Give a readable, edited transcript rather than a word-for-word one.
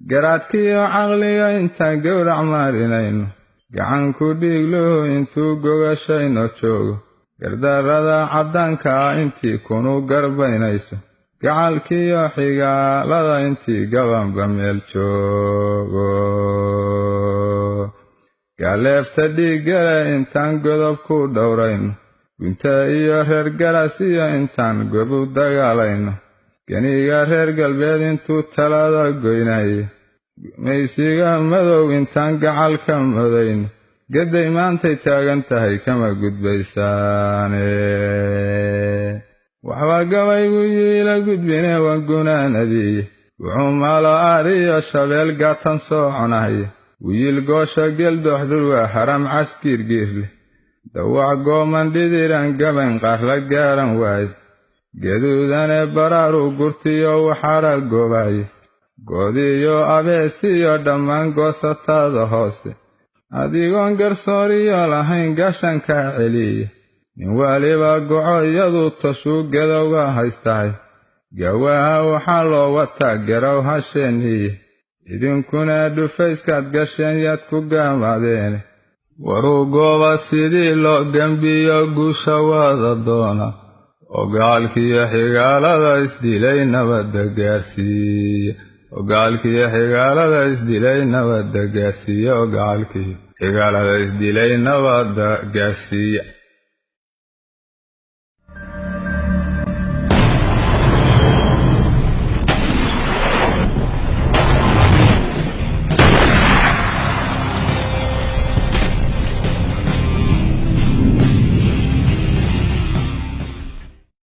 garaadkiyo caqliga intaan gowrac maarinayno gacan ku dhiiglo intuu gogashayno joogo gardarrada caddaanka intii kunu garbaynayso gacalkiyo xigaalada intii gabanba meel joogo galeefta dhiiggale intaan godob ku dhowrayno gunta iyo reer garasiyo intaan gobu dagaalayno ganiga reer galbeed intuu talada goynaye maysiga madow intaan gacalka modayno gedday maantay taagan tahay kama gudbaysaane waxba gabaygu yiila gudbine waa gunaanadiiye wuxuu maalo ariyo shabeel gaatan soo conahaye wiil goosha geldooxdur waa haram caskiirgiirleh dawac gooman dhidiran gabayn qaar la gaaran waaye geduudane baraaru gurtiyo waxaara goobaye goodiyo abeesiyo dhammaan goosatada hoose adigoon garsooriyo lahayn gashankaa celiye nin waliba gocoyadu tashuu gedowga haystahay gawaaha waxaa loo wataa garow hasheeniye idinkuna dhufayskaad gasheen yaad ku gaamadeene waruu gooba sidii loo gembiyo guusha wada doona oo gacalkiyo xigaalada isdilay nabadda gaarsiiya oo gacalkiyo xigaalada isdilay nabadda gaarsiiya oo gacalkiyo xigaalada isdilay nabadda gaarsiiya